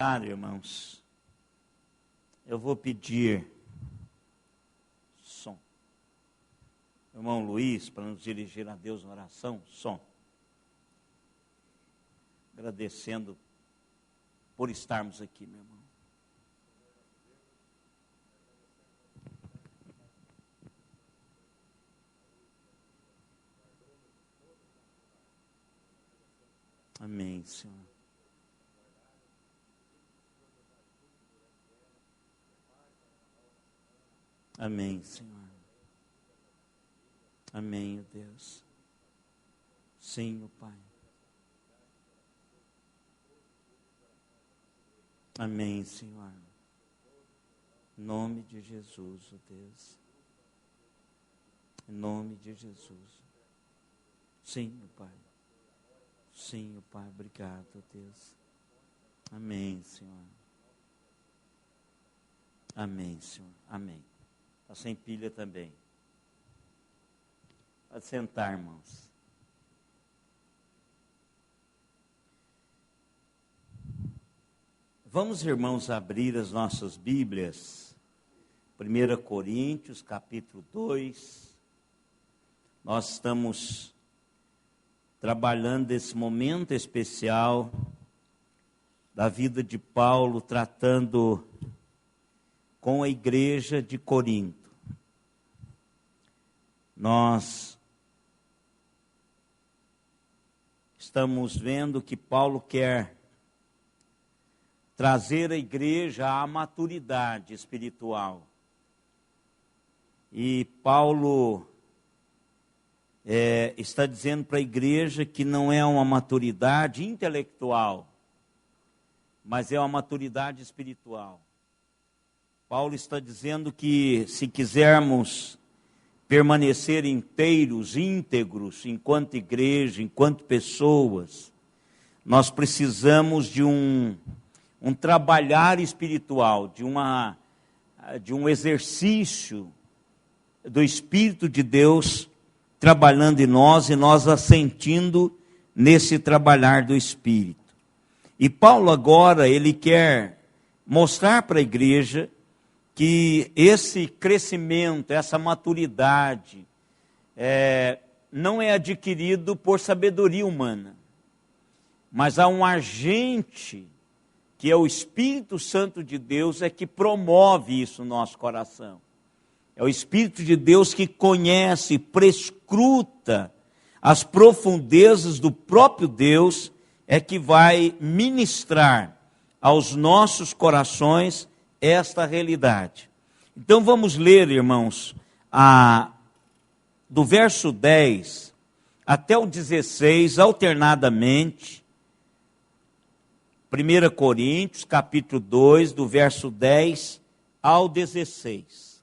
Irmãos, eu vou pedir som. Irmão Luiz, para nos dirigir a Deus na oração, som. Agradecendo por estarmos aqui, meu irmão. Amém, Senhor. Amém, Senhor. Amém, Deus. Sim, o Pai. Amém, Senhor. Em nome de Jesus, ó Deus. Em nome de Jesus. Sim, o Pai. Sim, o Pai. Obrigado, ó Deus. Amém, Senhor. Amém, Senhor. Amém. Está sem pilha também. Pode sentar, irmãos. Vamos, irmãos, abrir as nossas Bíblias. 1 Coríntios, capítulo 2. Nós estamos trabalhando esse momento especial da vida de Paulo, tratando com a igreja de Corinto. Nós estamos vendo que Paulo quer trazer a igreja à maturidade espiritual. E Paulo está dizendo para a igreja que não é uma maturidade intelectual, mas é uma maturidade espiritual. Paulo está dizendo que se quisermos permanecer inteiros, íntegros, enquanto igreja, enquanto pessoas, nós precisamos de um trabalhar espiritual, de um exercício do Espírito de Deus trabalhando em nós e nós assentindo nesse trabalhar do Espírito. E Paulo agora, ele quer mostrar para a igreja que esse crescimento, essa maturidade, não é adquirido por sabedoria humana, mas há um agente, que é o Espírito Santo de Deus, que promove isso no nosso coração. É o Espírito de Deus que conhece, prescruta as profundezas do próprio Deus, que vai ministrar aos nossos corações esta realidade. Então vamos ler, irmãos, do verso 10 até o 16, alternadamente. 1 Coríntios, capítulo 2, do verso 10 ao 16.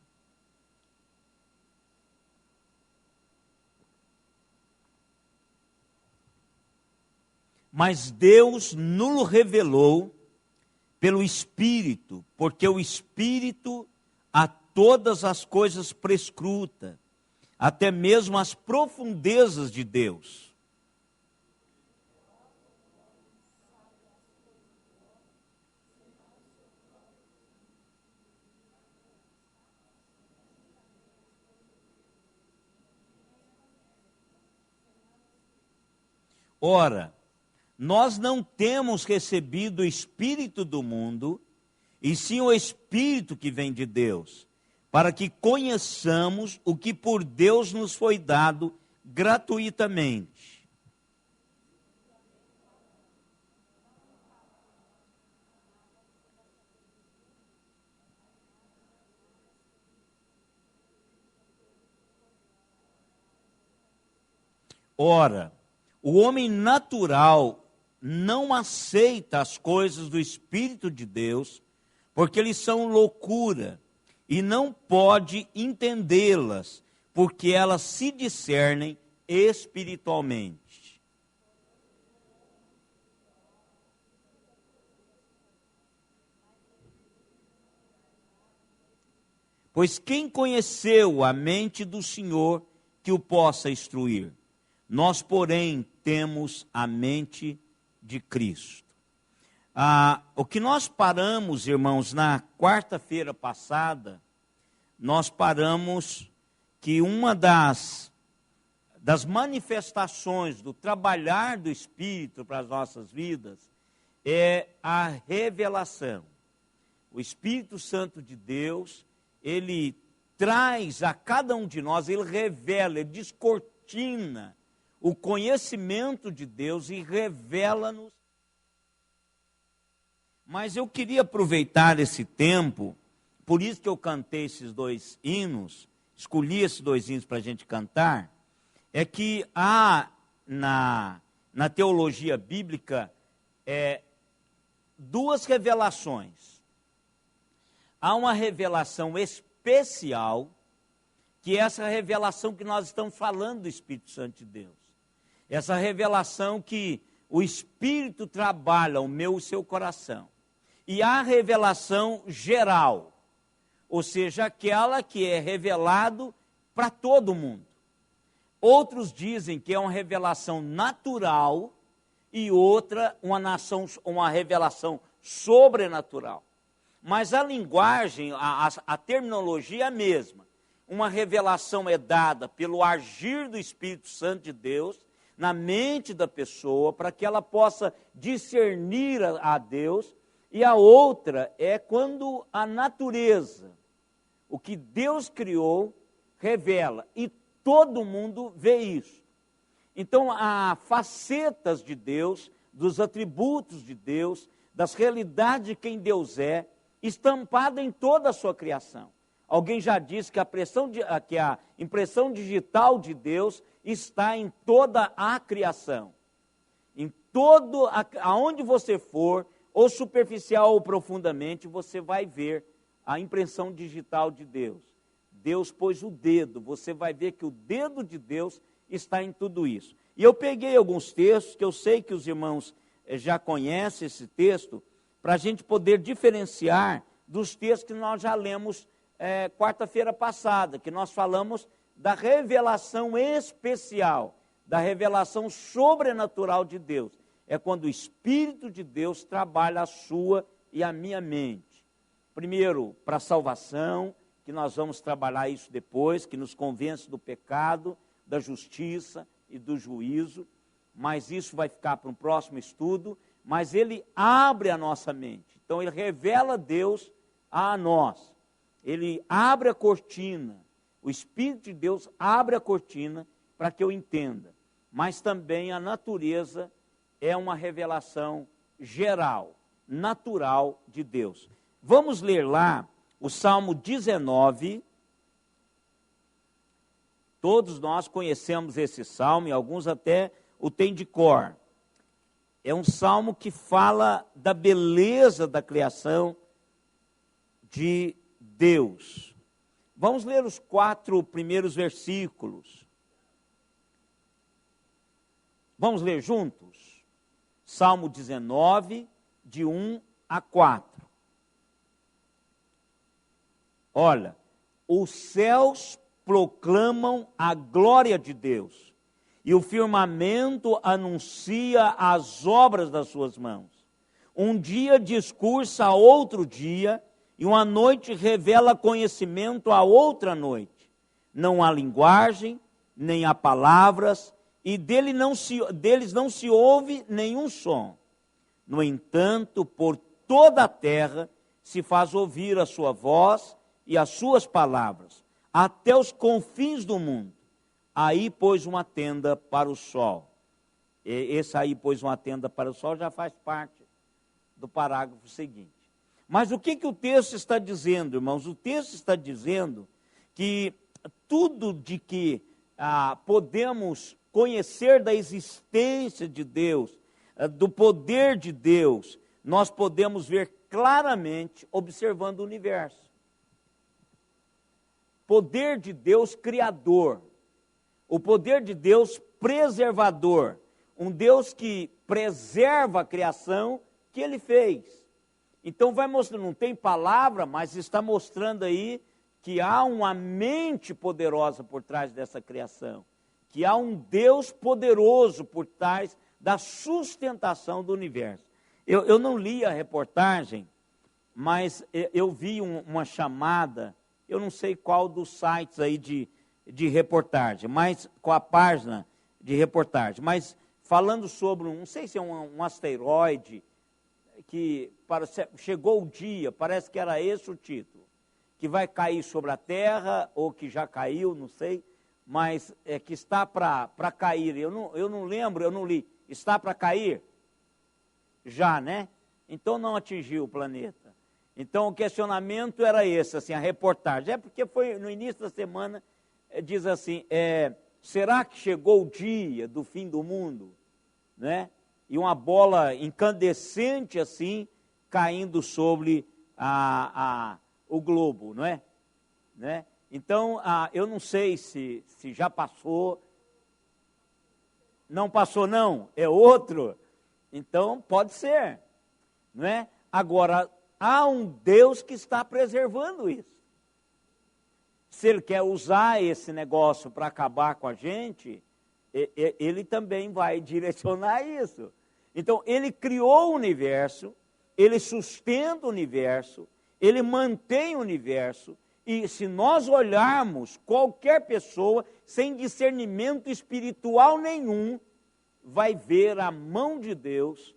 Mas Deus nos revelou pelo Espírito, porque o Espírito a todas as coisas prescruta, até mesmo as profundezas de Deus. Ora, nós não temos recebido o Espírito do mundo, e sim o Espírito que vem de Deus, para que conheçamos o que por Deus nos foi dado gratuitamente. Ora, o homem natural não aceita as coisas do Espírito de Deus, porque eles são loucura, e não pode entendê-las, porque elas se discernem espiritualmente. Pois quem conheceu a mente do Senhor que o possa instruir? Nós, porém, temos a mente de Cristo. O que nós paramos, irmãos, na quarta-feira passada, nós paramos que uma das manifestações do trabalhar do Espírito para as nossas vidas é a revelação. O Espírito Santo de Deus, ele traz a cada um de nós, ele revela, ele descortina o conhecimento de Deus e revela-nos. Mas eu queria aproveitar esse tempo, por isso que eu cantei esses 2 hinos, escolhi esses 2 hinos para a gente cantar, é que há na teologia bíblica 2 revelações. Há uma revelação especial, que é essa revelação que nós estamos falando do Espírito Santo de Deus. Essa revelação que o Espírito trabalha o meu e o seu coração. E há a revelação geral, ou seja, aquela que é revelado para todo mundo. Outros dizem que é uma revelação natural e outra uma revelação sobrenatural. Mas a linguagem, a terminologia é a mesma. Uma revelação é dada pelo agir do Espírito Santo de Deus na mente da pessoa, para que ela possa discernir a Deus. E a outra é quando a natureza, o que Deus criou, revela. E todo mundo vê isso. Então, há facetas de Deus, dos atributos de Deus, das realidades de quem Deus é, estampada em toda a sua criação. Alguém já disse que a impressão digital de Deus está em toda a criação. Em todo, aonde você for, ou superficial ou profundamente, você vai ver a impressão digital de Deus. Deus pôs o dedo, você vai ver que o dedo de Deus está em tudo isso. E eu peguei alguns textos, que eu sei que os irmãos já conhecem esse texto, para a gente poder diferenciar dos textos que nós já lemos quarta-feira passada, que nós falamos da revelação especial, da revelação sobrenatural de Deus. É quando o Espírito de Deus trabalha a sua e a minha mente. Primeiro, para a salvação, que nós vamos trabalhar isso depois, que nos convence do pecado, da justiça e do juízo, mas isso vai ficar para um próximo estudo, mas ele abre a nossa mente. Então, ele revela Deus a nós. Ele abre a cortina, o Espírito de Deus abre a cortina para que eu entenda. Mas também a natureza é uma revelação geral, natural de Deus. Vamos ler lá o Salmo 19. Todos nós conhecemos esse salmo e alguns até o têm de cor. É um salmo que fala da beleza da criação de Deus. Vamos ler os 4 primeiros versículos. Vamos ler juntos? Salmo 19, de 1 a 4. Olha, os céus proclamam a glória de Deus, e o firmamento anuncia as obras das suas mãos. Um dia discursa a outro dia, e uma noite revela conhecimento a outra noite. Não há linguagem, nem há palavras, e deles não se ouve nenhum som. No entanto, por toda a terra se faz ouvir a sua voz e as suas palavras, até os confins do mundo. Aí pôs uma tenda para o sol. Esse aí pôs uma tenda para o sol já faz parte do parágrafo seguinte. Mas o que o texto está dizendo, irmãos? O texto está dizendo que tudo de que podemos conhecer da existência de Deus, do poder de Deus, nós podemos ver claramente observando o universo. Poder de Deus criador, o poder de Deus preservador, um Deus que preserva a criação que Ele fez. Então vai mostrando, não tem palavra, mas está mostrando aí que há uma mente poderosa por trás dessa criação, que há um Deus poderoso por trás da sustentação do universo. Eu não li a reportagem, mas eu vi uma chamada, eu não sei qual dos sites aí de reportagem, mas com a página de reportagem, mas falando sobre, não sei se é um asteroide, que chegou o dia, parece que era esse o título, que vai cair sobre a Terra, ou que já caiu, não sei, mas que está para cair. Eu não lembro, eu não li. Está para cair? Já, né? Então não atingiu o planeta. Então o questionamento era esse, assim, a reportagem. É porque foi no início da semana, diz assim, será que chegou o dia do fim do mundo? Né? E uma bola incandescente assim, caindo sobre o globo, não é? Né? Então, eu não sei se já passou. Não passou não? É outro? Então, pode ser, não é? Agora, há um Deus que está preservando isso. Se Ele quer usar esse negócio para acabar com a gente, Ele também vai direcionar isso. Então, Ele criou o universo, Ele sustenta o universo, Ele mantém o universo, e se nós olharmos, qualquer pessoa, sem discernimento espiritual nenhum, vai ver a mão de Deus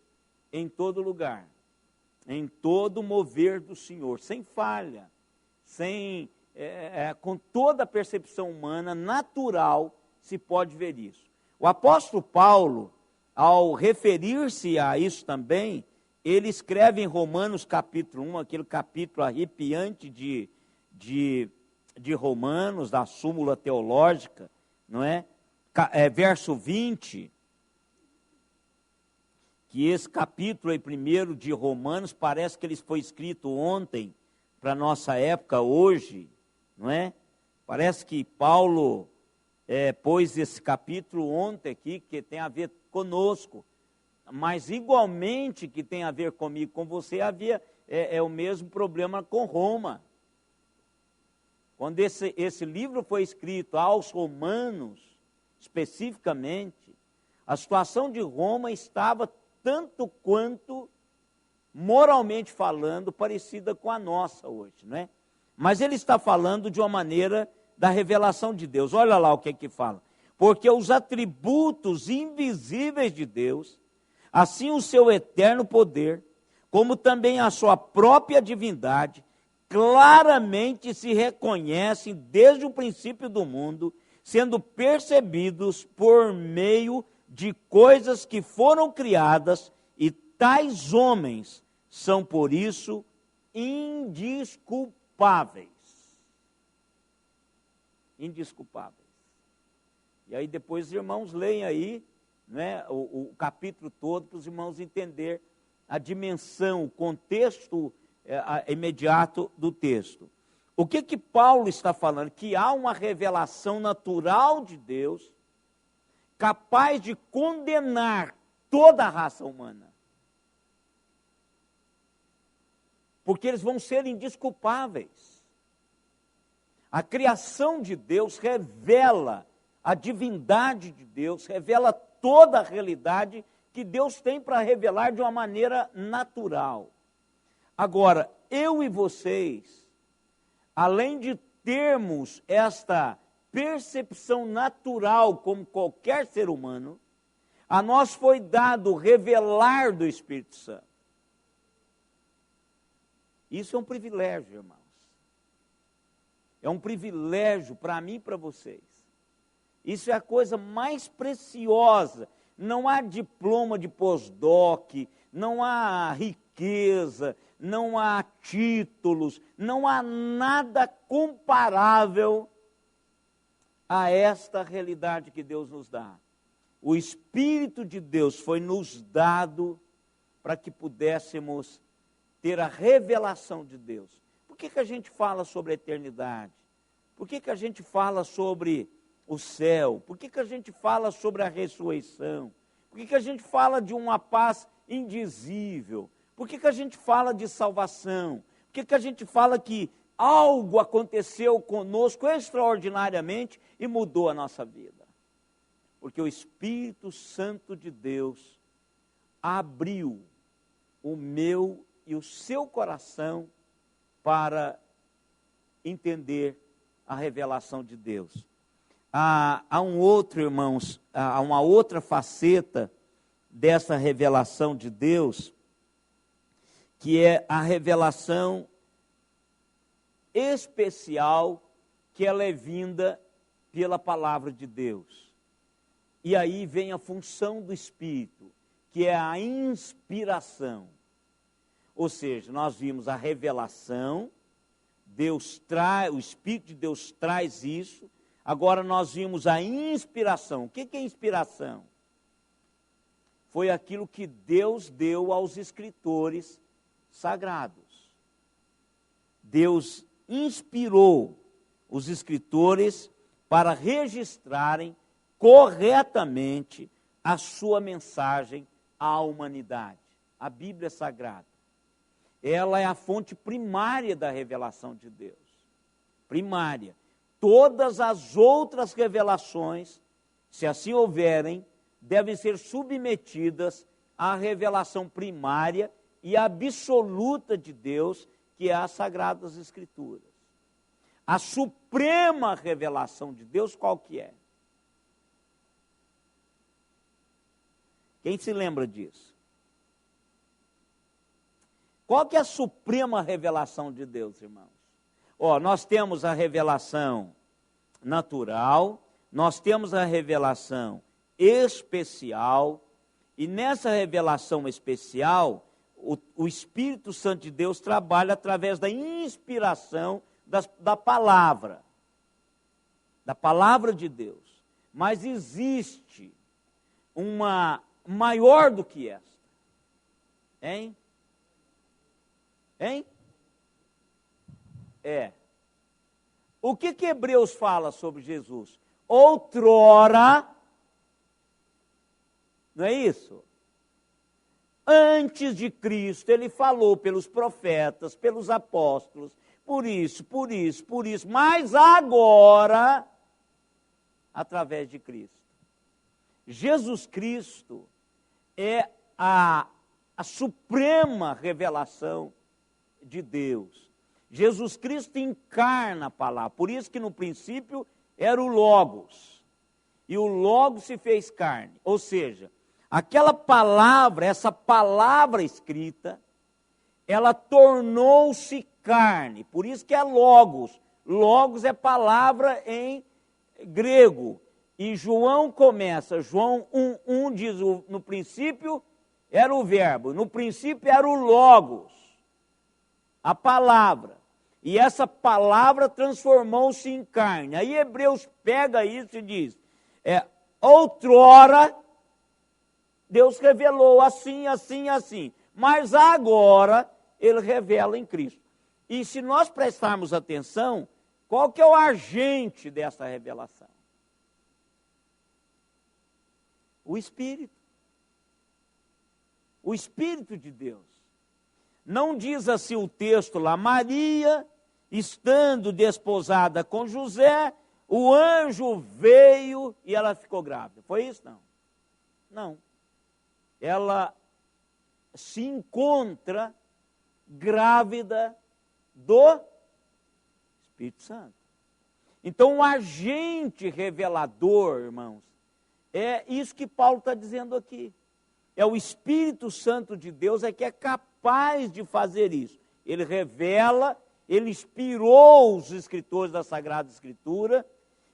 em todo lugar, em todo mover do Senhor, sem falha, com toda a percepção humana, natural, se pode ver isso. O apóstolo Paulo, ao referir-se a isso também, ele escreve em Romanos capítulo 1, aquele capítulo arrepiante de Romanos, da súmula teológica, não é? Verso 20, que esse capítulo aí primeiro de Romanos, parece que ele foi escrito ontem, para a nossa época, hoje, não é? Parece que Paulo pôs esse capítulo ontem aqui, que tem a ver conosco, mas igualmente que tem a ver comigo, com você, é o mesmo problema com Roma. Quando esse livro foi escrito aos romanos, especificamente, a situação de Roma estava tanto quanto, moralmente falando, parecida com a nossa hoje, não é? Mas ele está falando de uma maneira da revelação de Deus. Olha lá o que é que fala. Porque os atributos invisíveis de Deus, assim o seu eterno poder, como também a sua própria divindade, claramente se reconhecem desde o princípio do mundo, sendo percebidos por meio de coisas que foram criadas, e tais homens são, por isso, indesculpáveis. Indesculpáveis. E aí depois os irmãos leem aí, né, o capítulo todo, para os irmãos entenderem a dimensão, o contexto imediato do texto. O que Paulo está falando? Que há uma revelação natural de Deus, capaz de condenar toda a raça humana. Porque eles vão ser indesculpáveis. A criação de Deus revela a divindade de Deus, revela toda a realidade que Deus tem para revelar de uma maneira natural. Agora, eu e vocês, além de termos esta percepção natural como qualquer ser humano, a nós foi dado revelar do Espírito Santo. Isso é um privilégio, irmãos. É um privilégio para mim e para vocês. Isso é a coisa mais preciosa. Não há diploma de pós-doc, não há riqueza, não há títulos, não há nada comparável a esta realidade que Deus nos dá. O Espírito de Deus foi nos dado para que pudéssemos ter a revelação de Deus. Por que a gente fala sobre a eternidade? Por que a gente fala sobre o céu? Por que a gente fala sobre a ressurreição? Por que a gente fala de uma paz indizível? Por que a gente fala de salvação? Por que a gente fala que algo aconteceu conosco extraordinariamente e mudou a nossa vida? Porque o Espírito Santo de Deus abriu o meu e o seu coração para entender a revelação de Deus. Há um outro, irmãos, há uma outra faceta dessa revelação de Deus, que é a revelação especial, que ela é vinda pela palavra de Deus. E aí vem a função do Espírito, que é a inspiração. Ou seja, nós vimos a revelação, o Espírito de Deus traz isso. Agora nós vimos a inspiração. O que é inspiração? Foi aquilo que Deus deu aos escritores sagrados. Deus inspirou os escritores para registrarem corretamente a sua mensagem à humanidade. A Bíblia Sagrada. Ela é a fonte primária da revelação de Deus. Primária. Todas as outras revelações, se assim houverem, devem ser submetidas à revelação primária e absoluta de Deus, que é as Sagradas Escrituras. A suprema revelação de Deus, qual que é? Quem se lembra disso? Qual que é a suprema revelação de Deus, irmãos? Nós temos a revelação natural, nós temos a revelação especial, e nessa revelação especial, o Espírito Santo de Deus trabalha através da inspiração da palavra de Deus. Mas existe uma maior do que esta. Hein? O que Hebreus fala sobre Jesus? Outrora, não é isso? Antes de Cristo, ele falou pelos profetas, pelos apóstolos, por isso, mas agora, através de Cristo. Jesus Cristo é a suprema revelação de Deus. Jesus Cristo encarna a palavra, por isso que no princípio era o Logos, e o Logos se fez carne, ou seja, aquela palavra, essa palavra escrita, ela tornou-se carne, por isso que é Logos. Logos é palavra em grego, e João 1:1 diz, no princípio era o verbo, no princípio era o Logos, a palavra. E essa palavra transformou-se em carne. Aí Hebreus pega isso e diz, outrora Deus revelou assim, mas agora ele revela em Cristo. E se nós prestarmos atenção, qual que é o agente dessa revelação? O Espírito. O Espírito de Deus. Não diz assim o texto lá, Maria, estando desposada com José, o anjo veio e ela ficou grávida. Foi isso? Não. Não. Ela se encontra grávida do Espírito Santo. Então, o agente revelador, irmãos, é isso que Paulo está dizendo aqui. É o Espírito Santo de Deus que é capaz de fazer isso. Ele revela, ele inspirou os escritores da Sagrada Escritura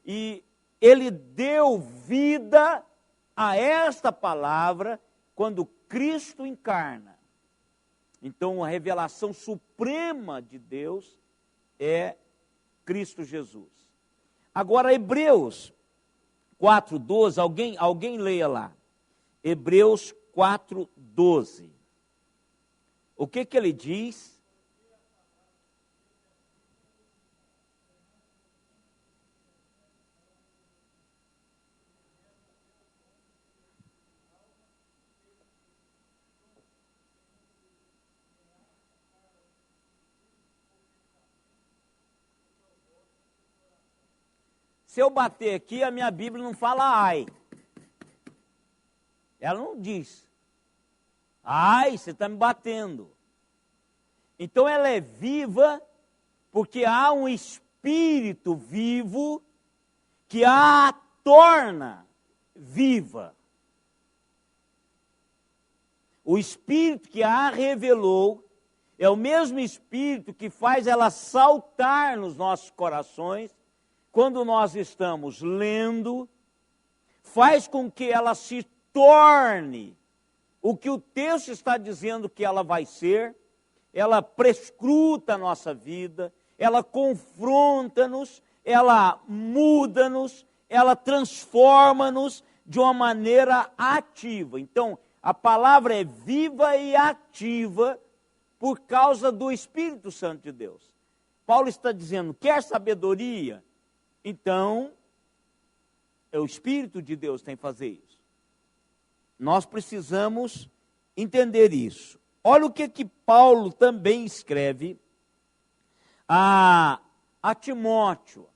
e ele deu vida a esta palavra quando Cristo encarna. Então, a revelação suprema de Deus é Cristo Jesus. Agora, Hebreus 4:12, alguém leia lá. Hebreus 4:12. O que ele diz? Se eu bater aqui, a minha Bíblia não fala ai. Ela não diz Ai, você está me batendo. Então ela é viva porque há um espírito vivo que a torna viva. O espírito que a revelou é o mesmo espírito que faz ela saltar nos nossos corações quando nós estamos lendo, faz com que ela se torne o que o texto está dizendo que ela vai ser, ela prescruta a nossa vida, ela confronta-nos, ela muda-nos, ela transforma-nos de uma maneira ativa. Então, a palavra é viva e ativa por causa do Espírito Santo de Deus. Paulo está dizendo, quer sabedoria? Então, é o Espírito de Deus que tem que fazer isso. Nós precisamos entender isso. Olha o que Paulo também escreve a Timóteo.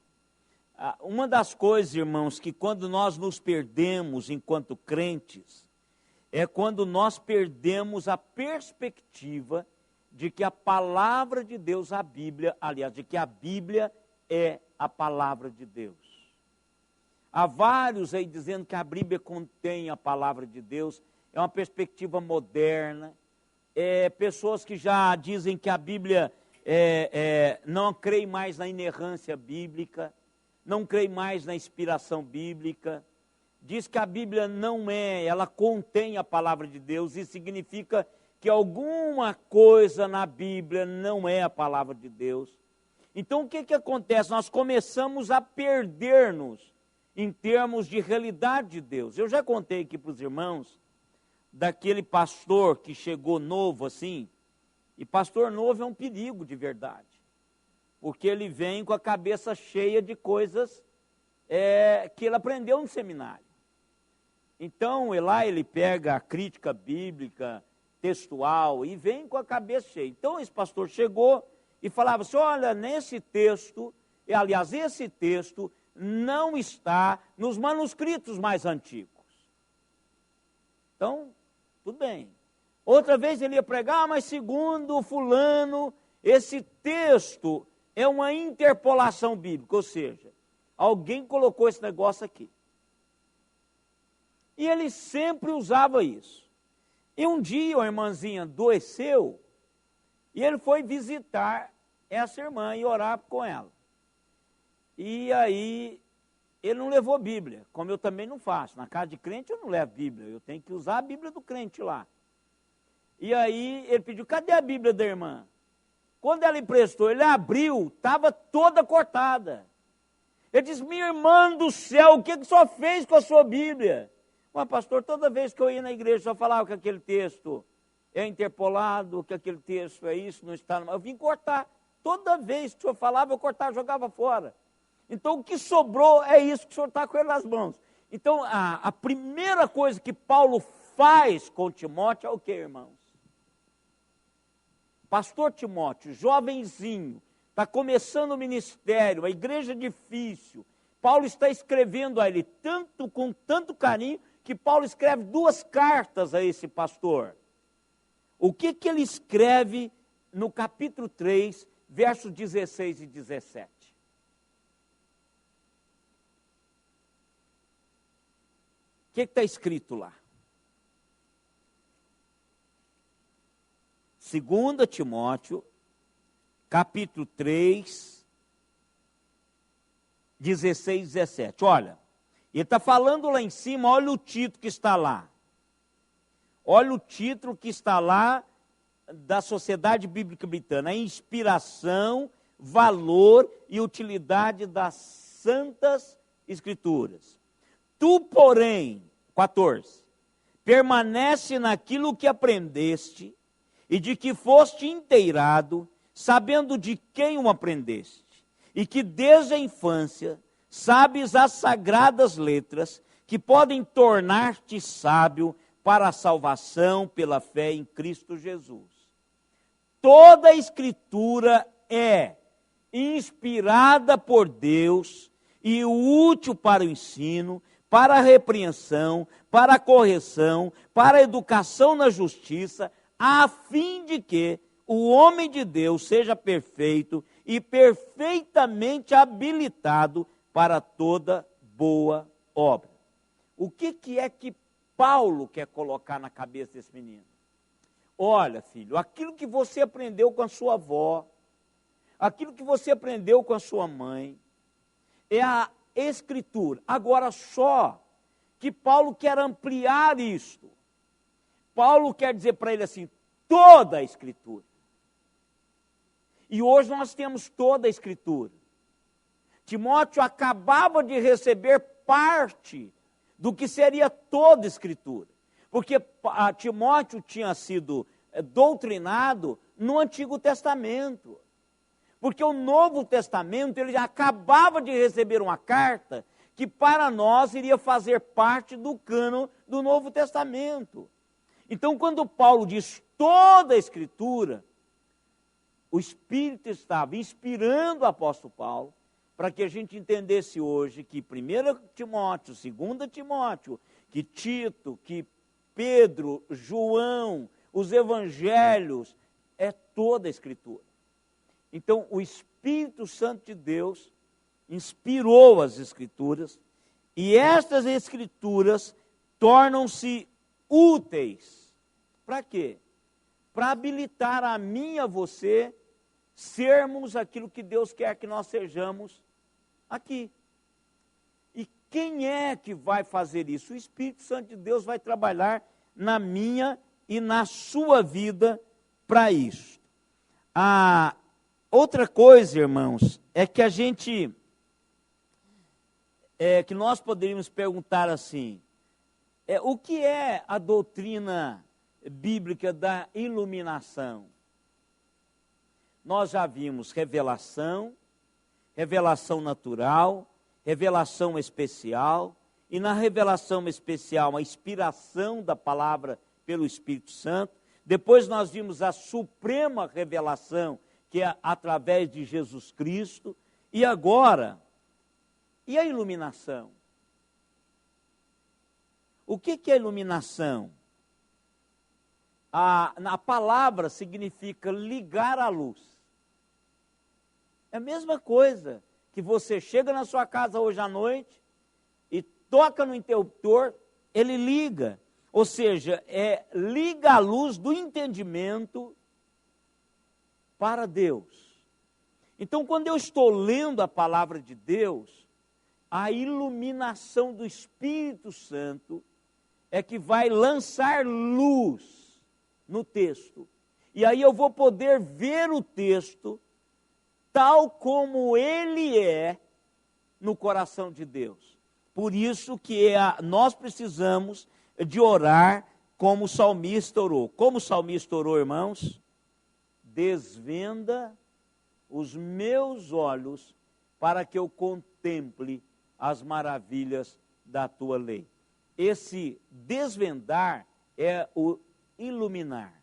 Uma das coisas, irmãos, que quando nós nos perdemos enquanto crentes, é quando nós perdemos a perspectiva de que a palavra de Deus, a Bíblia, aliás, de que a Bíblia é a palavra de Deus. Há vários aí dizendo que a Bíblia contém a palavra de Deus, é uma perspectiva moderna, pessoas que já dizem que a Bíblia não creem mais na inerrância bíblica, não creem mais na inspiração bíblica, diz que a Bíblia não ela contém a palavra de Deus, isso significa que alguma coisa na Bíblia não é a palavra de Deus. Então o que acontece? Nós começamos a perder-nos em termos de realidade de Deus. Eu já contei aqui para os irmãos daquele pastor que chegou novo assim, e pastor novo é um perigo de verdade, porque ele vem com a cabeça cheia de coisas que ele aprendeu no seminário. Então, lá ele pega a crítica bíblica, textual, e vem com a cabeça cheia. Então, esse pastor chegou e falava assim, olha, nesse texto, aliás, esse texto não está nos manuscritos mais antigos. Então, tudo bem. Outra vez ele ia pregar, mas segundo fulano, esse texto é uma interpolação bíblica, ou seja, alguém colocou esse negócio aqui. E ele sempre usava isso. E um dia a irmãzinha adoeceu e ele foi visitar essa irmã e orar com ela. E aí ele não levou Bíblia, como eu também não faço. Na casa de crente eu não levo Bíblia, eu tenho que usar a Bíblia do crente lá. E aí ele pediu, cadê a Bíblia da irmã? Quando ela emprestou, ele abriu, estava toda cortada. Ele disse, minha irmã do céu, o que o senhor fez com a sua Bíblia? Mas pastor, toda vez que eu ia na igreja, só falava que aquele texto é interpolado, que aquele texto é isso, não está... Eu vim cortar. Toda vez que o senhor falava, eu cortava, jogava fora. Então, o que sobrou é isso que o senhor está com ele nas mãos. Então, a primeira coisa que Paulo faz com Timóteo é o que, irmãos? Pastor Timóteo, jovenzinho, está começando o ministério, a igreja é difícil. Paulo está escrevendo a ele com tanto carinho, que Paulo escreve 2 cartas a esse pastor. O que ele escreve no capítulo 3, versos 16 e 17? O que está escrito lá? 2 Timóteo, capítulo 3, 16 e 17. Olha, ele está falando lá em cima, olha o título que está lá. Olha o título que está lá da Sociedade Bíblica Britânica. A inspiração, valor e utilidade das Santas Escrituras. Tu, porém, 14, permanece naquilo que aprendeste e de que foste inteirado, sabendo de quem o aprendeste, e que desde a infância sabes as sagradas letras que podem tornar-te sábio para a salvação pela fé em Cristo Jesus. Toda a Escritura é inspirada por Deus e útil para o ensino, para a repreensão, para a correção, para a educação na justiça, a fim de que o homem de Deus seja perfeito e perfeitamente habilitado para toda boa obra. O que é que Paulo quer colocar na cabeça desse menino? Olha, filho, aquilo que você aprendeu com a sua avó, aquilo que você aprendeu com a sua mãe, é a Escritura. Agora só que Paulo quer ampliar isto. Paulo quer dizer para ele assim, toda a Escritura. E hoje nós temos toda a Escritura. Timóteo acabava de receber parte do que seria toda a Escritura. Porque Timóteo tinha sido doutrinado no Antigo Testamento. Porque o Novo Testamento, ele já acabava de receber uma carta que para nós iria fazer parte do cânon do Novo Testamento. Então, quando Paulo diz toda a Escritura, o Espírito estava inspirando o apóstolo Paulo para que a gente entendesse hoje que 1 Timóteo, 2 Timóteo, que Tito, que Pedro, João, os evangelhos, é toda a Escritura. Então, o Espírito Santo de Deus inspirou as Escrituras, e estas Escrituras tornam-se úteis. Para quê? Para habilitar a mim e a você sermos aquilo que Deus quer que nós sejamos aqui. E quem é que vai fazer isso? O Espírito Santo de Deus vai trabalhar na minha e na sua vida para isso. Outra coisa, irmãos, é que que nós poderíamos perguntar assim, o que é a doutrina bíblica da iluminação? Nós já vimos revelação, revelação natural, revelação especial, e na revelação especial, a inspiração da palavra pelo Espírito Santo. Depois nós vimos a suprema revelação, que é através de Jesus Cristo. E agora, e a iluminação? O que é iluminação? A palavra significa ligar a luz. É a mesma coisa que você chega na sua casa hoje à noite e toca no interruptor, ele liga. Ou seja, liga a luz do entendimento para Deus. Então, quando eu estou lendo a palavra de Deus, a iluminação do Espírito Santo é que vai lançar luz no texto. E aí eu vou poder ver o texto tal como ele é no coração de Deus. Por isso que nós precisamos de orar como o salmista orou. Como o salmista orou, irmãos? Desvenda os meus olhos para que eu contemple as maravilhas da tua lei. Esse desvendar é o iluminar.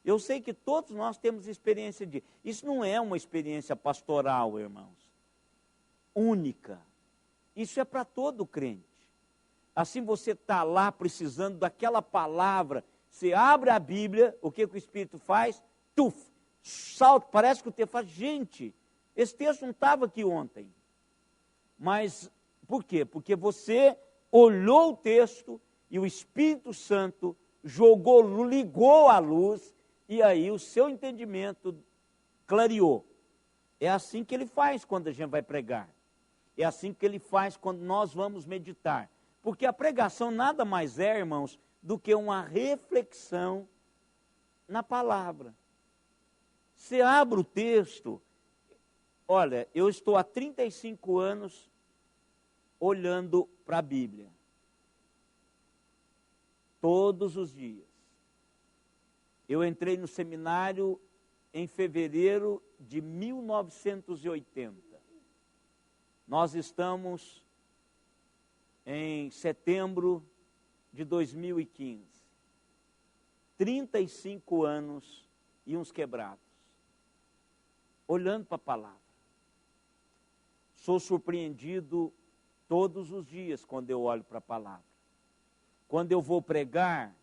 Eu sei que todos nós temos experiência de... Isso não é uma experiência pastoral, irmãos, única. Isso é para todo crente. Assim você está lá precisando daquela palavra, você abre a Bíblia, o que o Espírito faz? Salta, parece que o texto faz, gente, esse texto não estava aqui ontem. Mas, por quê? Porque você olhou o texto e o Espírito Santo ligou a luz, e aí o seu entendimento clareou. É assim que ele faz quando a gente vai pregar. É assim que ele faz quando nós vamos meditar. Porque a pregação nada mais é, irmãos, do que uma reflexão na palavra. Você abre o texto, olha, eu estou há 35 anos olhando para a Bíblia. Todos os dias. Eu entrei no seminário em fevereiro de 1980. Nós estamos em setembro de 2015. 35 anos e uns quebrados. Olhando para a palavra. Sou surpreendido Todos os dias, quando eu olho para a palavra. Quando eu vou pregar,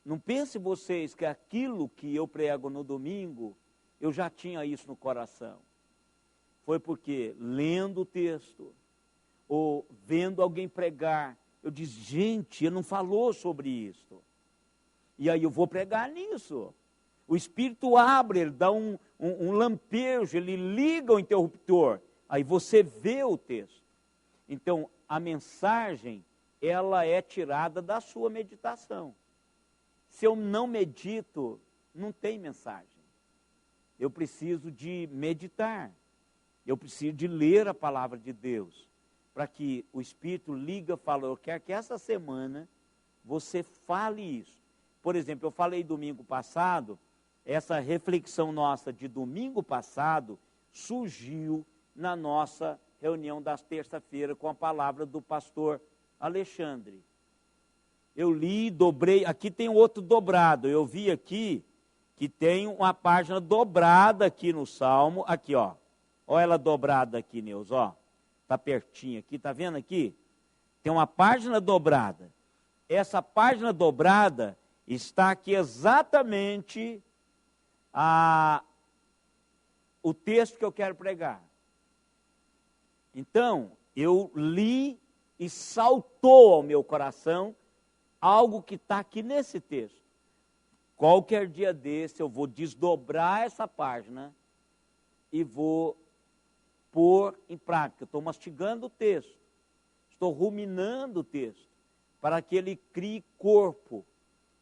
não pense vocês que aquilo que eu prego no domingo, eu já tinha isso no coração. Foi porque, lendo o texto, ou vendo alguém pregar, eu disse, gente, ele não falou sobre isso. E aí eu vou pregar nisso. O Espírito abre, ele dá um lampejo, ele liga o interruptor. Aí você vê o texto. Então, a mensagem, ela é tirada da sua meditação. Se eu não medito, não tem mensagem. Eu preciso de meditar. Eu preciso de ler a palavra de Deus. Para que o Espírito liga e fala, eu quero que essa semana você fale isso. Por exemplo, eu falei domingo passado, essa reflexão nossa de domingo passado surgiu na nossa reunião das terça-feira com a palavra do pastor Alexandre. Eu li, dobrei, aqui tem outro dobrado, eu vi aqui que tem uma página dobrada aqui no Salmo, aqui ó, olha ela dobrada aqui, Neus, ó, está pertinho aqui, está vendo aqui? Tem uma página dobrada, essa página dobrada está aqui exatamente o texto que eu quero pregar. Então, eu li e saltou ao meu coração algo que está aqui nesse texto. Qualquer dia desse eu vou desdobrar essa página e vou pôr em prática. Estou mastigando o texto, estou ruminando o texto, para que ele crie corpo.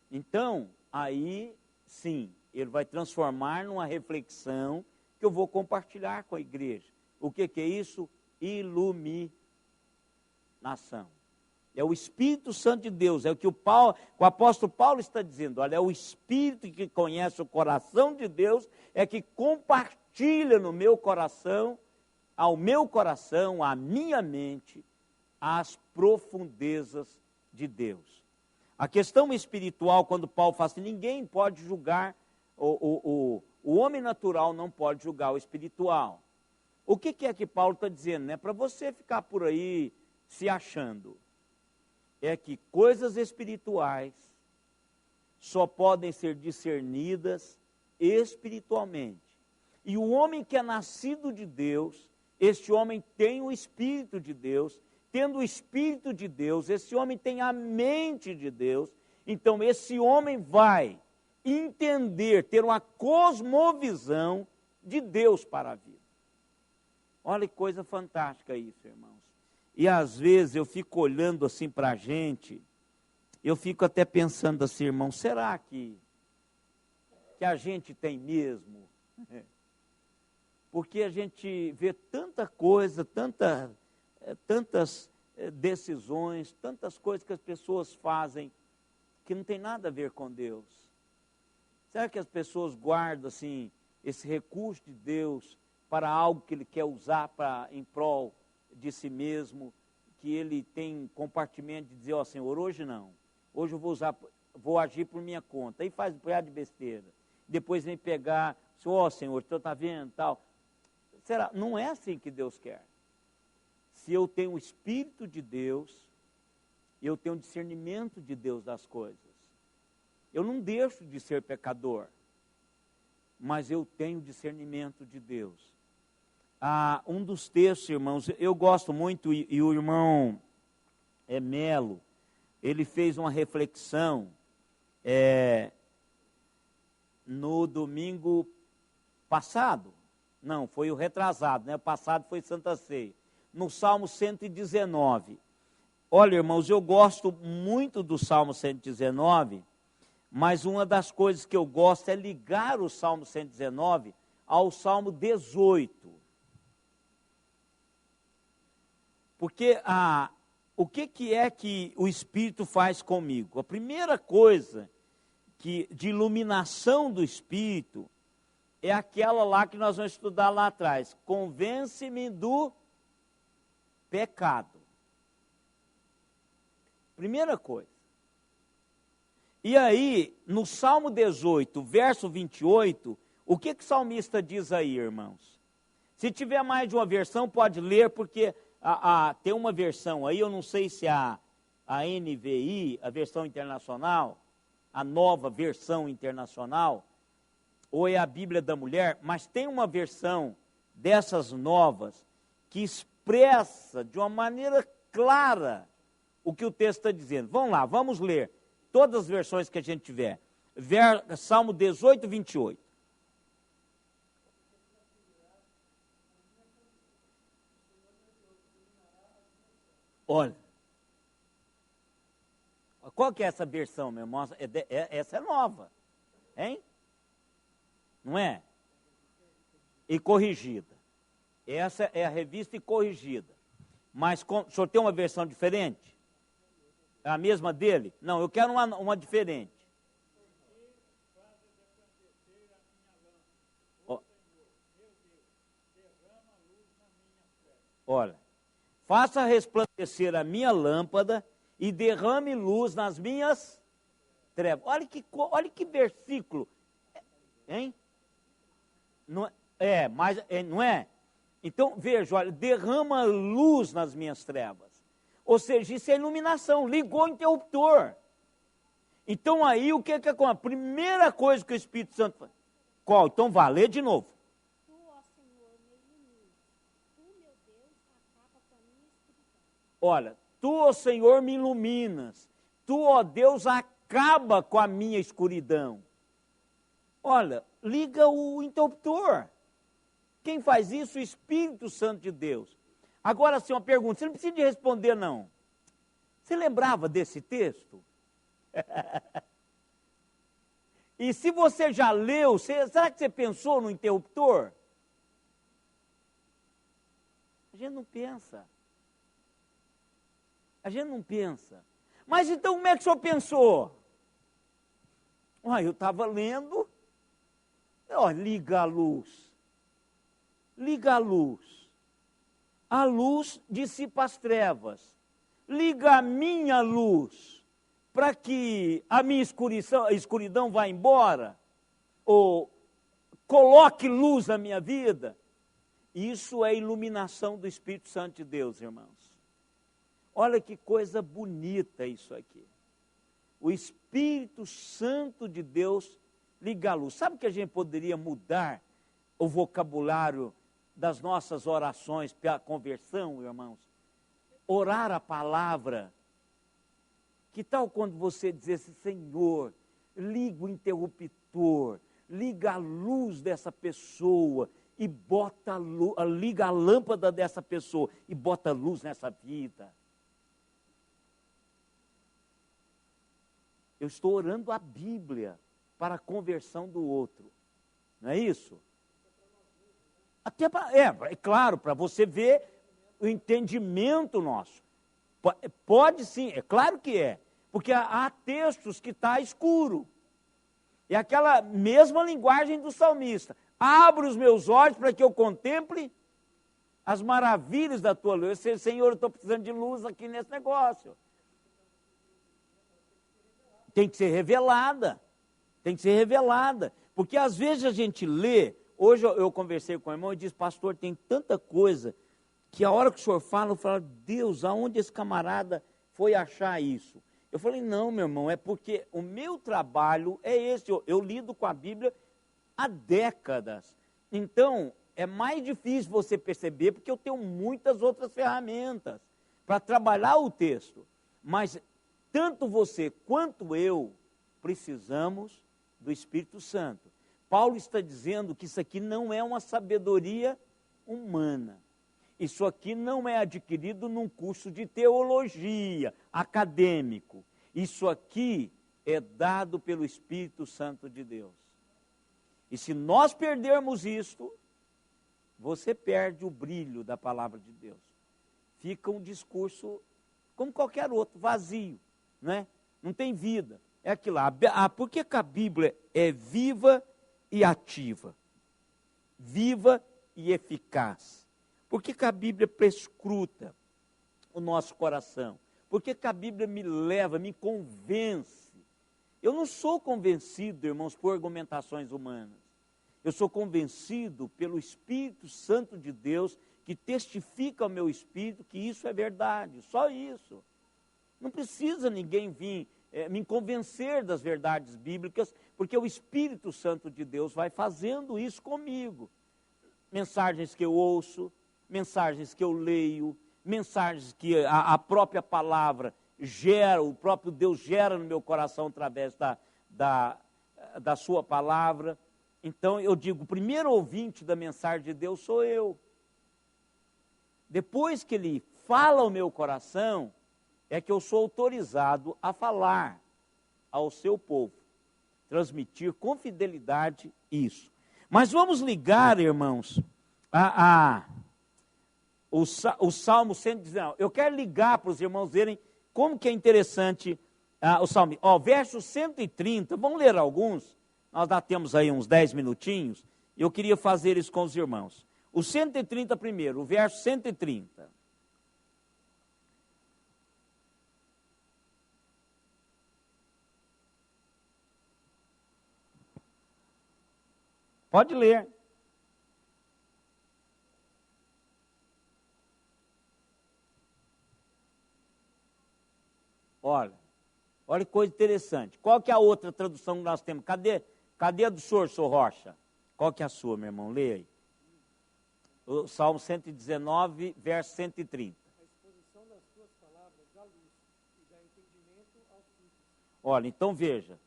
Então, aí sim, ele vai transformar numa reflexão que eu vou compartilhar com a igreja. O que é isso? Iluminação. É o Espírito Santo de Deus, é o que o apóstolo Paulo está dizendo. Olha, é o Espírito que conhece o coração de Deus, é que compartilha no meu coração, ao meu coração, à minha mente, as profundezas de Deus. A questão espiritual, quando Paulo fala assim, ninguém pode julgar, o homem natural não pode julgar o espiritual. O que é que Paulo está dizendo? Não é para você ficar por aí se achando. É que coisas espirituais só podem ser discernidas espiritualmente. E o homem que é nascido de Deus, este homem tem o Espírito de Deus. Tendo o Espírito de Deus, esse homem tem a mente de Deus. Então esse homem vai entender, ter uma cosmovisão de Deus para a vida. Olha que coisa fantástica isso, irmãos. E às vezes eu fico olhando assim para a gente, eu fico até pensando assim, irmão, será que a gente tem mesmo? Porque a gente vê tanta coisa, tantas decisões, tantas coisas que as pessoas fazem que não tem nada a ver com Deus. Será que as pessoas guardam assim esse recurso de Deus para algo que Ele quer usar em prol de si mesmo, que Ele tem compartimento de dizer, ó Senhor, hoje não, hoje eu vou agir por minha conta, aí faz um punhado de besteira, depois vem pegar, ó Senhor, tu está vendo, tal. Será? Não é assim que Deus quer. Se eu tenho o Espírito de Deus, eu tenho o discernimento de Deus das coisas. Eu não deixo de ser pecador, mas eu tenho discernimento de Deus. Um dos textos, irmãos, eu gosto muito, e o irmão Melo, ele fez uma reflexão no domingo passado. Não, foi o retrasado, né? O passado foi Santa Ceia. No Salmo 119. Olha, irmãos, eu gosto muito do Salmo 119, mas uma das coisas que eu gosto é ligar o Salmo 119 ao Salmo 18. Porque o que é que o Espírito faz comigo? A primeira coisa de iluminação do Espírito é aquela lá que nós vamos estudar lá atrás. Convence-me do pecado. Primeira coisa. E aí, no Salmo 18, verso 28, o que o salmista diz aí, irmãos? Se tiver mais de uma versão, pode ler, porque Tem uma versão aí, eu não sei se a NVI, a versão internacional, a nova versão internacional, ou é a Bíblia da Mulher, mas tem uma versão dessas novas que expressa de uma maneira clara o que o texto está dizendo. Vamos lá, vamos ler todas as versões que a gente tiver. Salmo 18, 28. Olha, qual que é essa versão, meu irmão? Essa é nova, hein? Não é? E corrigida. Essa é a revista e corrigida. Mas o senhor tem uma versão diferente? É a mesma dele? Não, eu quero uma diferente. Olha, faça resplandecer a minha lâmpada e derrame luz nas minhas trevas. Olha que versículo. Hein? Não não é? Então, veja, olha, derrama luz nas minhas trevas. Ou seja, isso é iluminação, ligou o interruptor. Então aí, o que é a primeira coisa que o Espírito Santo faz? Qual? Então vá, lê de novo. Tu, ó Senhor, me ilumina. Tu, meu Deus, acaba com a minha escuridão. Olha, tu, ó Senhor, me iluminas. Tu, ó Deus, acaba com a minha escuridão. Olha, liga o interruptor. Quem faz isso? O Espírito Santo de Deus. Agora, assim, uma pergunta, você não precisa de responder, não. Você lembrava desse texto? E se você já leu, será que você pensou no interruptor? A gente não pensa. A gente não pensa. Mas então como é que o senhor pensou? Eu estava lendo, liga a luz. Liga a luz. A luz dissipa as trevas. Liga a minha luz para que a minha escuridão vá embora. Ou coloque luz na minha vida. Isso é iluminação do Espírito Santo de Deus, irmãos. Olha que coisa bonita isso aqui. O Espírito Santo de Deus liga a luz. Sabe que a gente poderia mudar o vocabulário das nossas orações para a conversão, irmãos? Orar a palavra. Que tal quando você dissesse, Senhor, liga o interruptor, liga a luz dessa pessoa e liga a lâmpada dessa pessoa e bota luz nessa vida. Eu estou orando a Bíblia para a conversão do outro. Não é isso? Até é claro, para você ver o entendimento nosso. Pode sim, é claro que é. Porque há textos que está escuro. É aquela mesma linguagem do salmista. Abra os meus olhos para que eu contemple as maravilhas da tua luz. Senhor, eu estou precisando de luz aqui nesse negócio. Tem que ser revelada. Tem que ser revelada. Porque às vezes a gente lê. Hoje eu conversei com o irmão e disse, pastor, tem tanta coisa que a hora que o senhor fala, eu falo, Deus, aonde esse camarada foi achar isso? Eu falei, não, meu irmão, é porque o meu trabalho é esse. Eu lido com a Bíblia há décadas. Então, é mais difícil você perceber, porque eu tenho muitas outras ferramentas para trabalhar o texto. Mas tanto você quanto eu precisamos do Espírito Santo. Paulo está dizendo que isso aqui não é uma sabedoria humana. Isso aqui não é adquirido num curso de teologia acadêmico. Isso aqui é dado pelo Espírito Santo de Deus. E se nós perdermos isto, você perde o brilho da palavra de Deus. Fica um discurso como qualquer outro, vazio, né? Não tem vida. É aquilo lá. Por que a Bíblia é viva e ativa? Viva e eficaz. Por que a Bíblia prescruta o nosso coração? Por que a Bíblia me leva, me convence? Eu não sou convencido, irmãos, por argumentações humanas. Eu sou convencido pelo Espírito Santo de Deus, que testifica ao meu espírito que isso é verdade, só isso. Não precisa ninguém vir me convencer das verdades bíblicas, porque o Espírito Santo de Deus vai fazendo isso comigo. Mensagens que eu ouço, mensagens que eu leio, mensagens que a própria palavra gera, o próprio Deus gera no meu coração através da sua palavra. Então eu digo, o primeiro ouvinte da mensagem de Deus sou eu. Depois que ele fala ao meu coração, é que eu sou autorizado a falar ao seu povo, transmitir com fidelidade isso. Mas vamos ligar, irmãos, o Salmo 119. Eu quero ligar para os irmãos verem como que é interessante o Salmo. Verso 130, vamos ler alguns, nós já temos aí uns 10 minutinhos, eu queria fazer isso com os irmãos. O 130 primeiro, o verso 130. Pode ler. Olha que coisa interessante. Qual que é a outra tradução que nós temos? Cadê a do senhor Rocha? Qual que é a sua, meu irmão? Leia aí. O Salmo 119, verso 130. A exposição das tuas palavras dá luz e dá entendimento aos simples. Olha, então veja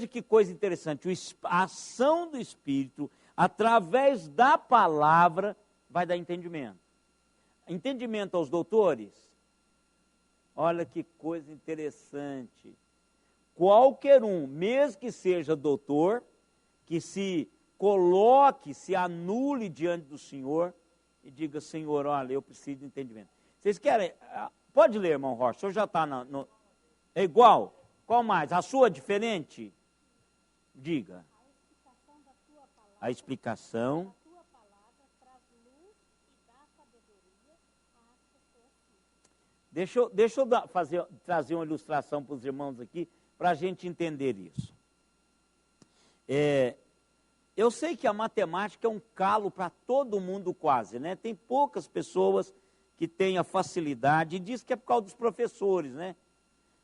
que coisa interessante. A ação do Espírito, através da palavra, vai dar entendimento. Entendimento aos doutores? Olha que coisa interessante. Qualquer um, mesmo que seja doutor, que se coloque, se anule diante do Senhor e diga, Senhor, olha, eu preciso de entendimento. Vocês querem? Pode ler, irmão Rocha, o senhor já está É igual? Qual mais? A sua é diferente? Diga. A explicação da tua palavra traz luz e dá sabedoria às pessoas. Deixa eu trazer uma ilustração para os irmãos aqui, para a gente entender isso. Eu sei que a matemática é um calo para todo mundo quase, né? Tem poucas pessoas que têm a facilidade, e diz que é por causa dos professores, né?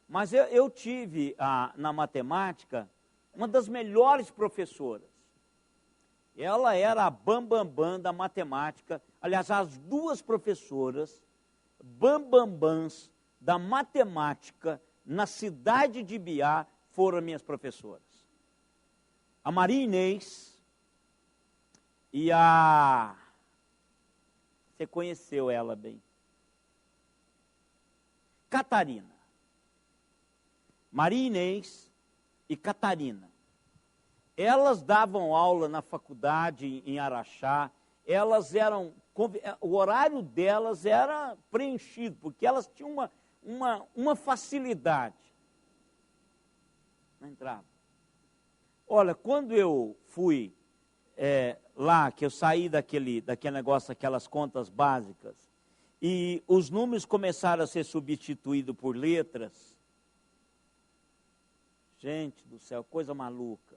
Mas eu tive na matemática uma das melhores professoras. Ela era a bambambam da matemática. Aliás, as duas professoras bambambãs da matemática na cidade de Ibiá foram minhas professoras. A Maria Inês e você conheceu ela bem. Catarina. Maria Inês e Catarina. Elas davam aula na faculdade em Araxá, o horário delas era preenchido, porque elas tinham uma facilidade. Não entrava. Olha, quando eu fui lá, que eu saí daquele negócio, aquelas contas básicas, e os números começaram a ser substituídos por letras, gente do céu, coisa maluca.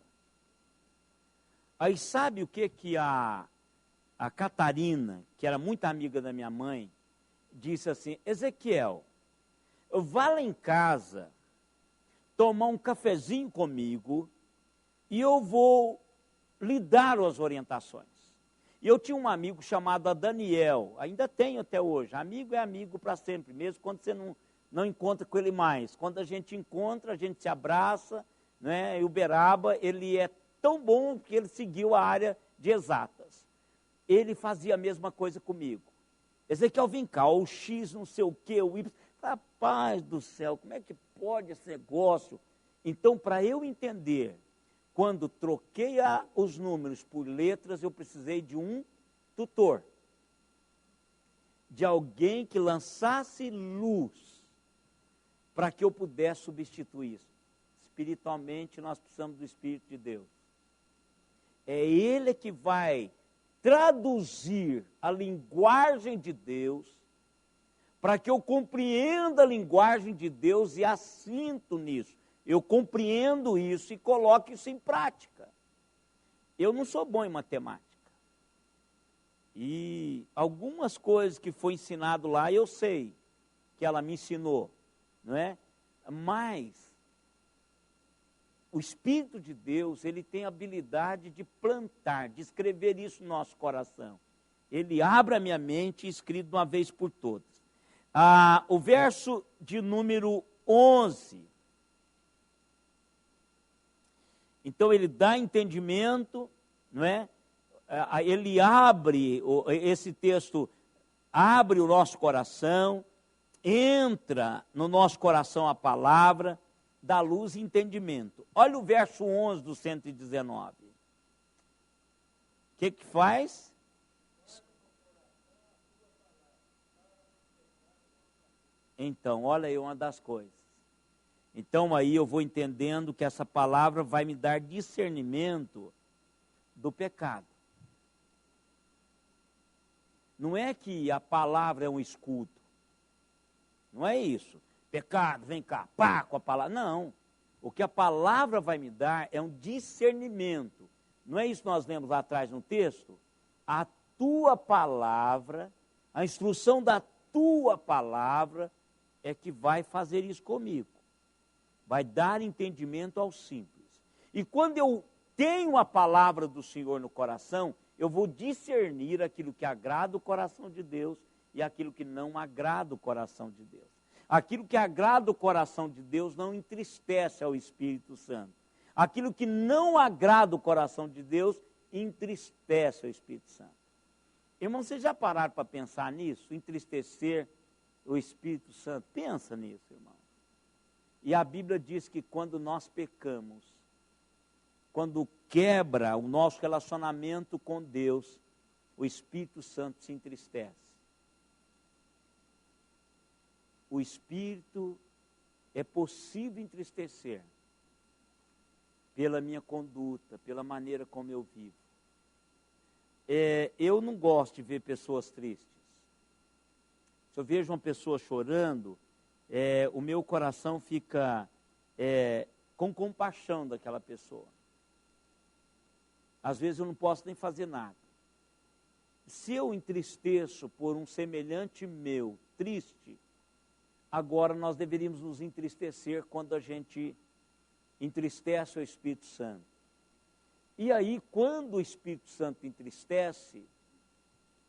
Aí sabe o que a Catarina, que era muito amiga da minha mãe, disse assim, Ezequiel, vá lá em casa tomar um cafezinho comigo e eu vou lhe dar as orientações. E eu tinha um amigo chamado Daniel, ainda tenho até hoje, amigo é amigo para sempre, mesmo quando você não encontra com ele mais. Quando a gente encontra, a gente se abraça, né? E o Uberaba, ele é tão bom que ele seguiu a área de exatas. Ele fazia a mesma coisa comigo. Ezequiel, vem cá, o X não sei o quê, o Y. Rapaz do céu, como é que pode esse negócio? Então, para eu entender, quando troquei os números por letras, eu precisei de um tutor. De alguém que lançasse luz para que eu pudesse substituir isso. Espiritualmente, nós precisamos do Espírito de Deus. É Ele que vai traduzir a linguagem de Deus para que eu compreenda a linguagem de Deus e assinto nisso. Eu compreendo isso e coloco isso em prática. eu não sou bom em matemática. E algumas coisas que foi ensinado lá, eu sei que ela me ensinou, não é? Mas o Espírito de Deus, ele tem a habilidade de plantar, de escrever isso no nosso coração. Ele abre a minha mente e escreve de uma vez por todas. O verso de número 11. Então ele dá entendimento, não é? Ele abre, esse texto abre o nosso coração, entra no nosso coração a palavra, dá luz e entendimento. Olha o verso 11 do 119. O que faz? Então, olha aí uma das coisas. Então aí eu vou entendendo que essa palavra vai me dar discernimento do pecado. Não é que a palavra é um escudo. Não é isso. Pecado, vem cá, pá, com a palavra. Não. O que a palavra vai me dar é um discernimento. Não é isso que nós lemos lá atrás no texto? A tua palavra, a instrução da tua palavra é que vai fazer isso comigo. Vai dar entendimento ao simples. E quando eu tenho a palavra do Senhor no coração, eu vou discernir aquilo que agrada o coração de Deus e aquilo que não agrada o coração de Deus. Aquilo que agrada o coração de Deus não entristece ao Espírito Santo. Aquilo que não agrada o coração de Deus entristece ao Espírito Santo. Irmão, vocês já pararam para pensar nisso? Entristecer o Espírito Santo? Pensa nisso, irmão. E a Bíblia diz que quando nós pecamos, quando quebra o nosso relacionamento com Deus, o Espírito Santo se entristece. O Espírito é possível entristecer pela minha conduta, pela maneira como eu vivo. Eu não gosto de ver pessoas tristes. Se eu vejo uma pessoa chorando, o meu coração fica com compaixão daquela pessoa. Às vezes eu não posso nem fazer nada. Se eu entristeço por um semelhante meu, triste, agora nós deveríamos nos entristecer quando a gente entristece o Espírito Santo. E aí, quando o Espírito Santo entristece,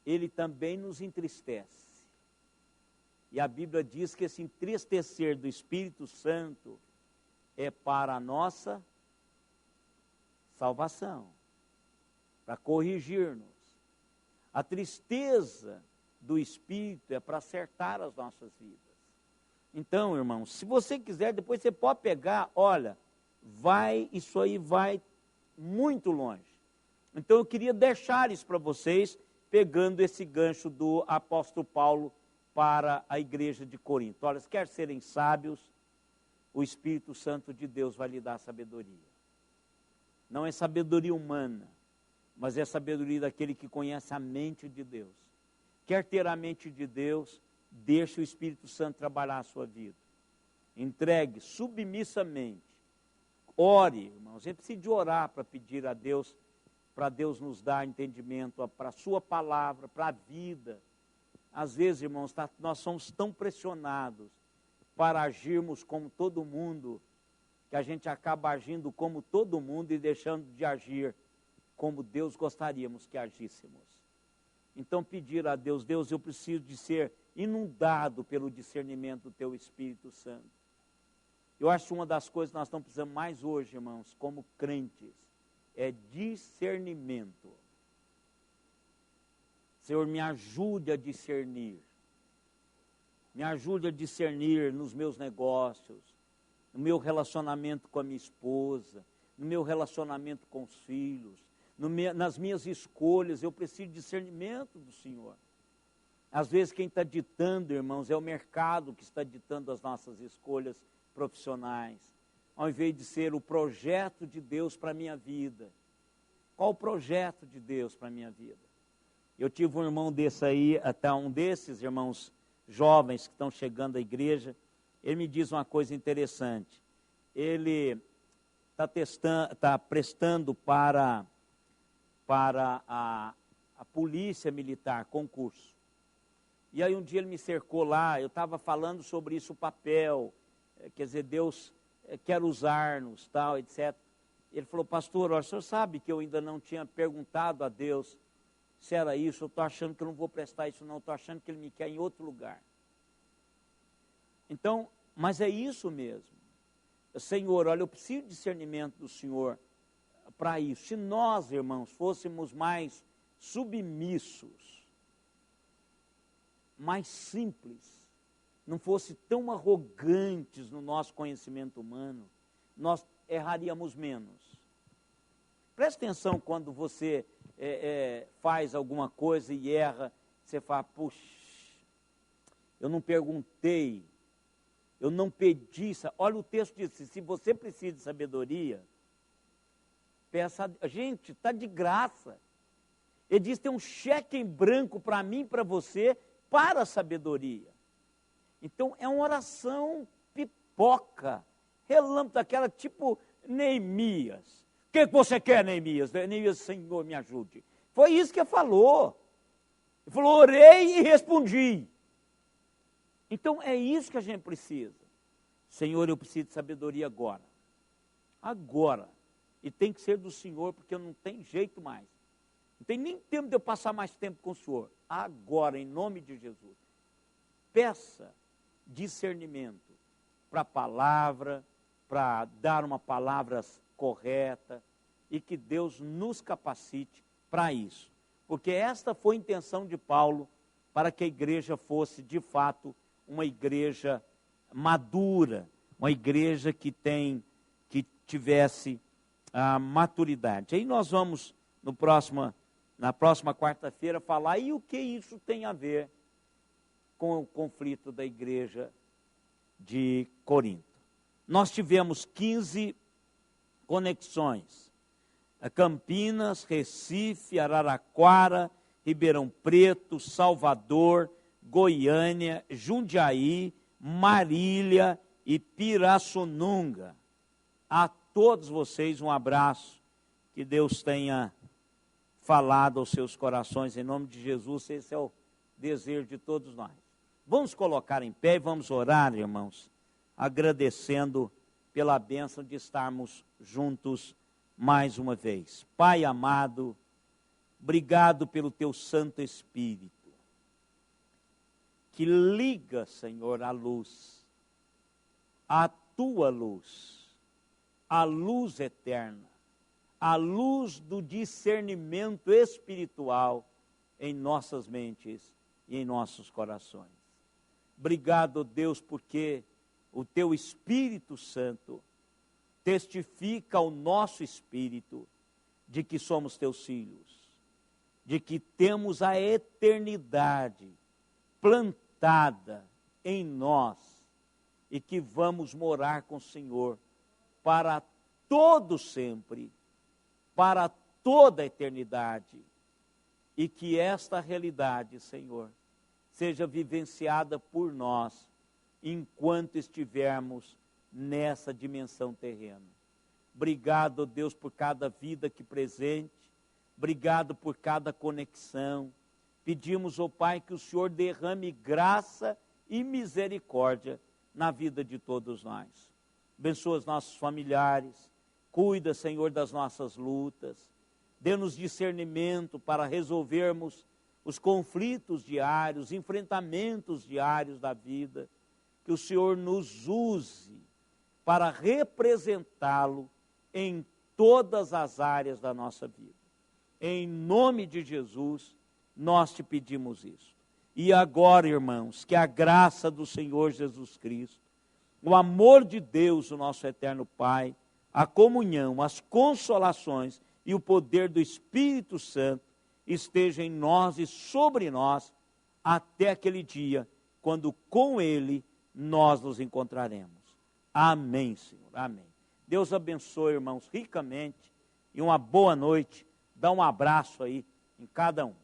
ele também nos entristece. E a Bíblia diz que esse entristecer do Espírito Santo é para a nossa salvação, para corrigir-nos. A tristeza do Espírito é para acertar as nossas vidas. Então, irmãos, se você quiser, depois você pode pegar, olha, isso aí vai muito longe. Então eu queria deixar isso para vocês, pegando esse gancho do apóstolo Paulo para a igreja de Corinto. Olha, se quer serem sábios, o Espírito Santo de Deus vai lhe dar sabedoria. Não é sabedoria humana, mas é sabedoria daquele que conhece a mente de Deus. Quer ter a mente de Deus, deixe o Espírito Santo trabalhar a sua vida. Entregue submissamente. Ore, irmãos. Você precisa de orar para pedir a Deus, para Deus nos dar entendimento para a sua palavra, para a vida. Às vezes, irmãos, nós somos tão pressionados para agirmos como todo mundo, que a gente acaba agindo como todo mundo e deixando de agir como Deus gostaríamos que agíssemos. Então pedir a Deus, Deus, eu preciso de ser inundado pelo discernimento do Teu Espírito Santo. Eu acho que uma das coisas que nós estamos precisando mais hoje, irmãos, como crentes, é discernimento. Senhor, me ajude a discernir. Me ajude a discernir nos meus negócios, no meu relacionamento com a minha esposa, no meu relacionamento com os filhos, nas minhas escolhas. Eu preciso de discernimento do Senhor. Às vezes quem está ditando, irmãos, é o mercado que está ditando as nossas escolhas profissionais, ao invés de ser o projeto de Deus para a minha vida. Qual o projeto de Deus para a minha vida? Eu tive um irmão desse aí, até um desses irmãos jovens que estão chegando à igreja, ele me diz uma coisa interessante. Ele está prestando para para a polícia militar, concurso. E aí um dia ele me cercou lá, eu estava falando sobre isso, o papel, quer dizer, Deus quer usar-nos, tal, etc. Ele falou, pastor, o senhor sabe que eu ainda não tinha perguntado a Deus se era isso, eu estou achando que eu não vou prestar isso não, estou achando que Ele me quer em outro lugar. Então, mas é isso mesmo. Senhor, olha, eu preciso de discernimento do Senhor para isso. Se nós, irmãos, fôssemos mais submissos, mais simples, não fosse tão arrogantes no nosso conhecimento humano, nós erraríamos menos. Preste atenção quando você faz alguma coisa e erra, você fala, puxa, eu não perguntei, eu não pedi. Olha, o texto diz, se você precisa de sabedoria, peça, gente, está de graça. Ele diz, tem um cheque em branco para mim e para você, para a sabedoria. Então, é uma oração pipoca, relâmpago, daquela tipo Neemias. O que você quer, Neemias? Neemias, Senhor, me ajude. Foi isso que ele falou. Ele falou, orei e respondi. Então, é isso que a gente precisa. Senhor, eu preciso de sabedoria agora. Agora. E tem que ser do Senhor, porque não tem jeito mais. Não tem nem tempo de eu passar mais tempo com o Senhor. Agora, em nome de Jesus. Peça discernimento para a palavra, para dar uma palavra correta, e que Deus nos capacite para isso. Porque esta foi a intenção de Paulo, para que a igreja fosse, de fato, uma igreja madura, uma igreja que tivesse a maturidade. Aí nós vamos, na próxima quarta-feira, falar, e o que isso tem a ver com o conflito da igreja de Corinto. Nós tivemos 15 conexões, Campinas, Recife, Araraquara, Ribeirão Preto, Salvador, Goiânia, Jundiaí, Marília e Pirassununga. A todos vocês um abraço, que Deus tenha falado aos seus corações, em nome de Jesus, esse é o desejo de todos nós. Vamos colocar em pé e vamos orar, irmãos, agradecendo pela bênção de estarmos juntos mais uma vez. Pai amado, obrigado pelo teu Santo Espírito, que liga, Senhor, a luz, a tua luz, a luz eterna, a luz do discernimento espiritual em nossas mentes e em nossos corações. Obrigado, Deus, porque o teu Espírito Santo testifica ao nosso espírito de que somos teus filhos, de que temos a eternidade plantada em nós e que vamos morar com o Senhor para todo sempre, para toda a eternidade, e que esta realidade, Senhor, seja vivenciada por nós enquanto estivermos nessa dimensão terrena. Obrigado, Deus, por cada vida aqui presente, obrigado por cada conexão. Pedimos, ó Pai, que o Senhor derrame graça e misericórdia na vida de todos nós. Abençoa os nossos familiares, cuida, Senhor, das nossas lutas, dê-nos discernimento para resolvermos os conflitos diários, enfrentamentos diários da vida, que o Senhor nos use para representá-lo em todas as áreas da nossa vida. Em nome de Jesus, nós te pedimos isso. E agora, irmãos, que a graça do Senhor Jesus Cristo, o amor de Deus, o nosso eterno Pai, a comunhão, as consolações e o poder do Espírito Santo esteja em nós e sobre nós até aquele dia, quando com Ele nós nos encontraremos. Amém, Senhor. Amém. Deus abençoe, irmãos, ricamente, e uma boa noite. Dá um abraço aí em cada um.